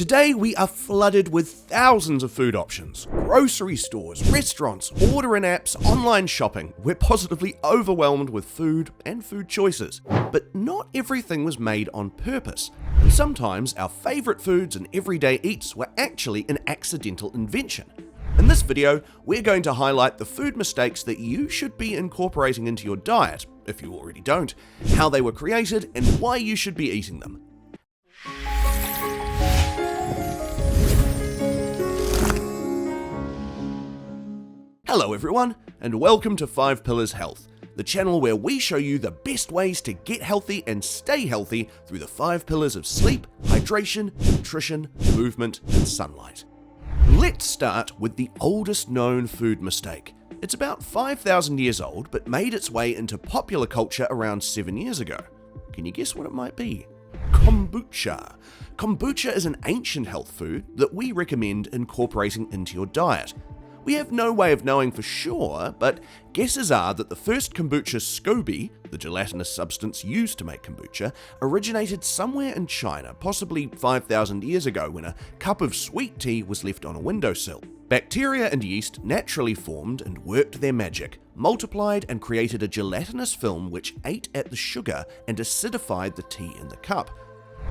Today we are flooded with thousands of food options. Grocery stores, restaurants, ordering apps, online shopping. We're positively overwhelmed with food and food choices. But not everything was made on purpose. And sometimes our favourite foods and everyday eats were actually an accidental invention. In this video, we're going to highlight the food mistakes that you should be incorporating into your diet, if you already don't, how they were created, and why you should be eating them. Hello everyone, and welcome to 5 Pillars Health, the channel where we show you the best ways to get healthy and stay healthy through the 5 pillars of sleep, hydration, nutrition, movement, and sunlight. Let's start with the oldest known food mistake. It's about 5,000 years old, but made its way into popular culture around 7 years ago. Can you guess what it might be? Kombucha. Kombucha is an ancient health food that we recommend incorporating into your diet. We have no way of knowing for sure, but guesses are that the first kombucha SCOBY, the gelatinous substance used to make kombucha, originated somewhere in China, possibly 5,000 years ago when a cup of sweet tea was left on a windowsill. Bacteria and yeast naturally formed and worked their magic, multiplied and created a gelatinous film which ate at the sugar and acidified the tea in the cup.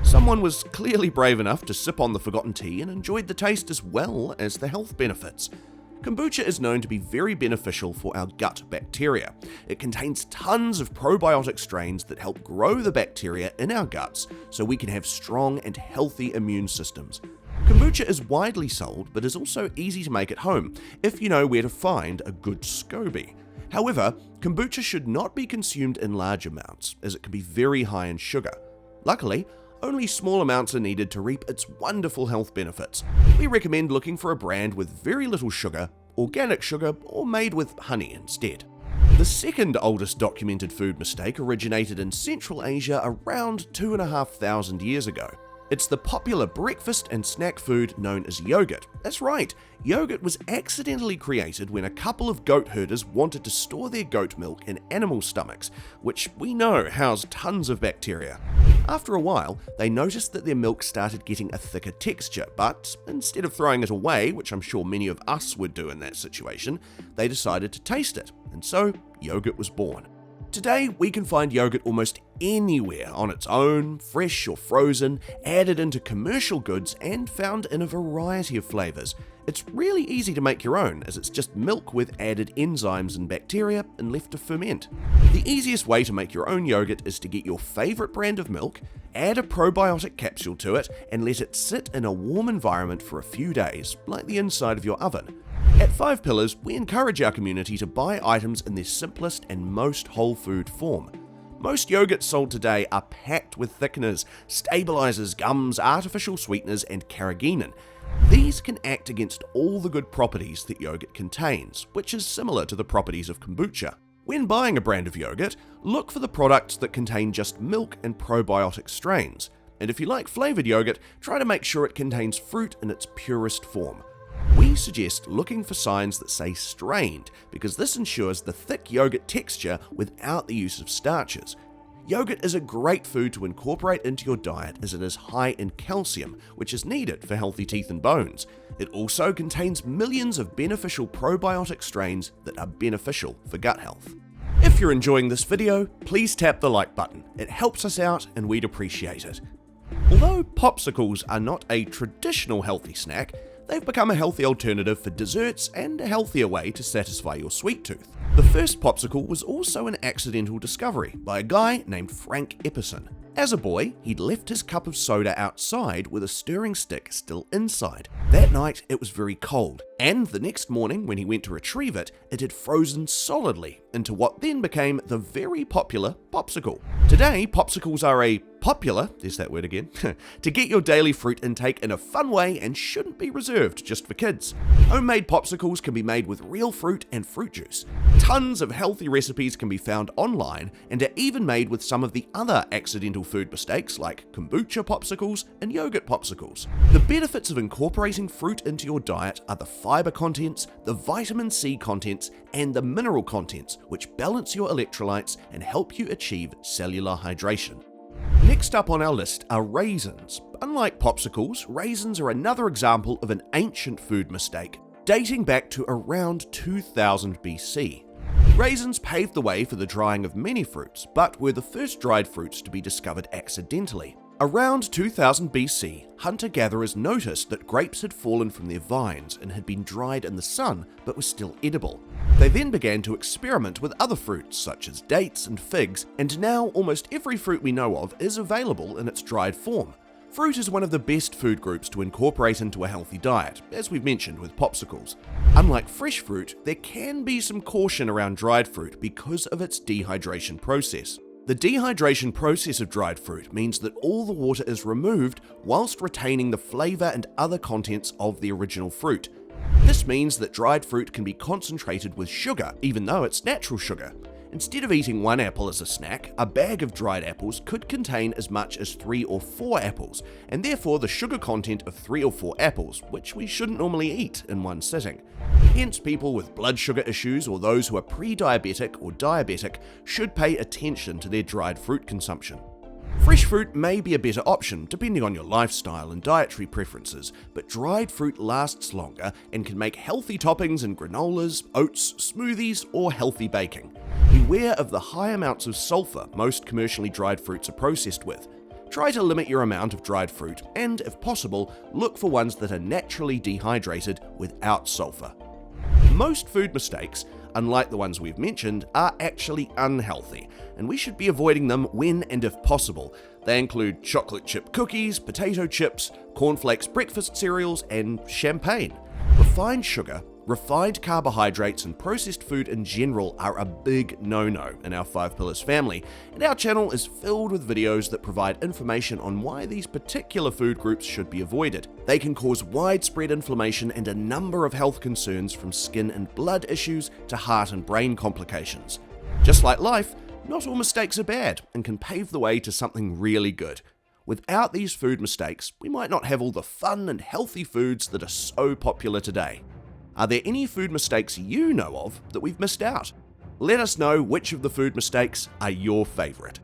Someone was clearly brave enough to sip on the forgotten tea and enjoyed the taste as well as the health benefits. Kombucha is known to be very beneficial for our gut bacteria. It contains tons of probiotic strains that help grow the bacteria in our guts so we can have strong and healthy immune systems. Kombucha is widely sold, but is also easy to make at home if you know where to find a good SCOBY. However, kombucha should not be consumed in large amounts, as it can be very high in sugar. Luckily, only small amounts are needed to reap its wonderful health benefits. We recommend looking for a brand with very little sugar, organic sugar, or made with honey instead. The second oldest documented food mistake originated in Central Asia around 2,500 years ago. It's the popular breakfast and snack food known as yogurt. That's right, yogurt was accidentally created when a couple of goat herders wanted to store their goat milk in animal stomachs, which we know house tons of bacteria. After a while, they noticed that their milk started getting a thicker texture, but instead of throwing it away, which I'm sure many of us would do in that situation, they decided to taste it, and so yogurt was born. Today, we can find yogurt almost anywhere on its own, fresh or frozen, added into commercial goods, and found in a variety of flavors. It's really easy to make your own, as it's just milk with added enzymes and bacteria and left to ferment. The easiest way to make your own yogurt is to get your favorite brand of milk, add a probiotic capsule to it, and let it sit in a warm environment for a few days, like the inside of your oven. At 5 Pillars, we encourage our community to buy items in their simplest and most whole food form. Most yogurts sold today are packed with thickeners, stabilizers, gums, artificial sweeteners, and carrageenan. These can act against all the good properties that yogurt contains, which is similar to the properties of kombucha. When buying a brand of yogurt, look for the products that contain just milk and probiotic strains. And if you like flavored yogurt, try to make sure it contains fruit in its purest form. We suggest looking for signs that say strained, because this ensures the thick yogurt texture without the use of starches. Yogurt is a great food to incorporate into your diet as it is high in calcium, which is needed for healthy teeth and bones. It also contains millions of beneficial probiotic strains that are beneficial for gut health. If you're enjoying this video, please tap the like button. It helps us out and we'd appreciate it. Although popsicles are not a traditional healthy snack, they've become a healthy alternative for desserts and a healthier way to satisfy your sweet tooth. The first popsicle was also an accidental discovery by a guy named Frank Epperson. As a boy, he'd left his cup of soda outside with a stirring stick still inside. That night, it was very cold, and the next morning when he went to retrieve it, it had frozen solidly into what then became the very popular popsicle. Today, popsicles are there's that word again, to get your daily fruit intake in a fun way and shouldn't be reserved just for kids. Homemade popsicles can be made with real fruit and fruit juice. Tons of healthy recipes can be found online and are even made with some of the other accidental food mistakes like kombucha popsicles and yogurt popsicles. The benefits of incorporating fruit into your diet are the fiber contents, the vitamin C contents, and the mineral contents, which balance your electrolytes and help you achieve cellular hydration. Next up on our list are raisins. Unlike popsicles, raisins are another example of an ancient food mistake, dating back to around 2000 BC. Raisins paved the way for the drying of many fruits, but were the first dried fruits to be discovered accidentally. Around 2000 BC, hunter-gatherers noticed that grapes had fallen from their vines and had been dried in the sun but were still edible. They then began to experiment with other fruits such as dates and figs, and now almost every fruit we know of is available in its dried form. Fruit is one of the best food groups to incorporate into a healthy diet, as we've mentioned with popsicles. Unlike fresh fruit, there can be some caution around dried fruit because of its dehydration process. The dehydration process of dried fruit means that all the water is removed whilst retaining the flavour and other contents of the original fruit. This means that dried fruit can be concentrated with sugar, even though it's natural sugar. Instead of eating one apple as a snack, a bag of dried apples could contain as much as 3 or 4 apples, and therefore the sugar content of 3 or 4 apples, which we shouldn't normally eat in one sitting. Hence, people with blood sugar issues or those who are pre-diabetic or diabetic should pay attention to their dried fruit consumption. Fresh fruit may be a better option depending on your lifestyle and dietary preferences, but dried fruit lasts longer and can make healthy toppings in granolas, oats, smoothies, or healthy baking. Beware of the high amounts of sulfur most commercially dried fruits are processed with. Try to limit your amount of dried fruit and, if possible, look for ones that are naturally dehydrated without sulfur. Most food mistakes, unlike the ones we've mentioned, are actually unhealthy, and we should be avoiding them when and if possible. They include chocolate chip cookies, potato chips, cornflakes breakfast cereals, and champagne. Refined sugar, refined carbohydrates, and processed food in general are a big no-no in our 5 Pillars family, and our channel is filled with videos that provide information on why these particular food groups should be avoided. They can cause widespread inflammation and a number of health concerns, from skin and blood issues to heart and brain complications. Just like life, not all mistakes are bad and can pave the way to something really good. Without these food mistakes, we might not have all the fun and healthy foods that are so popular today. Are there any food mistakes you know of that we've missed out? Let us know which of the food mistakes are your favourite.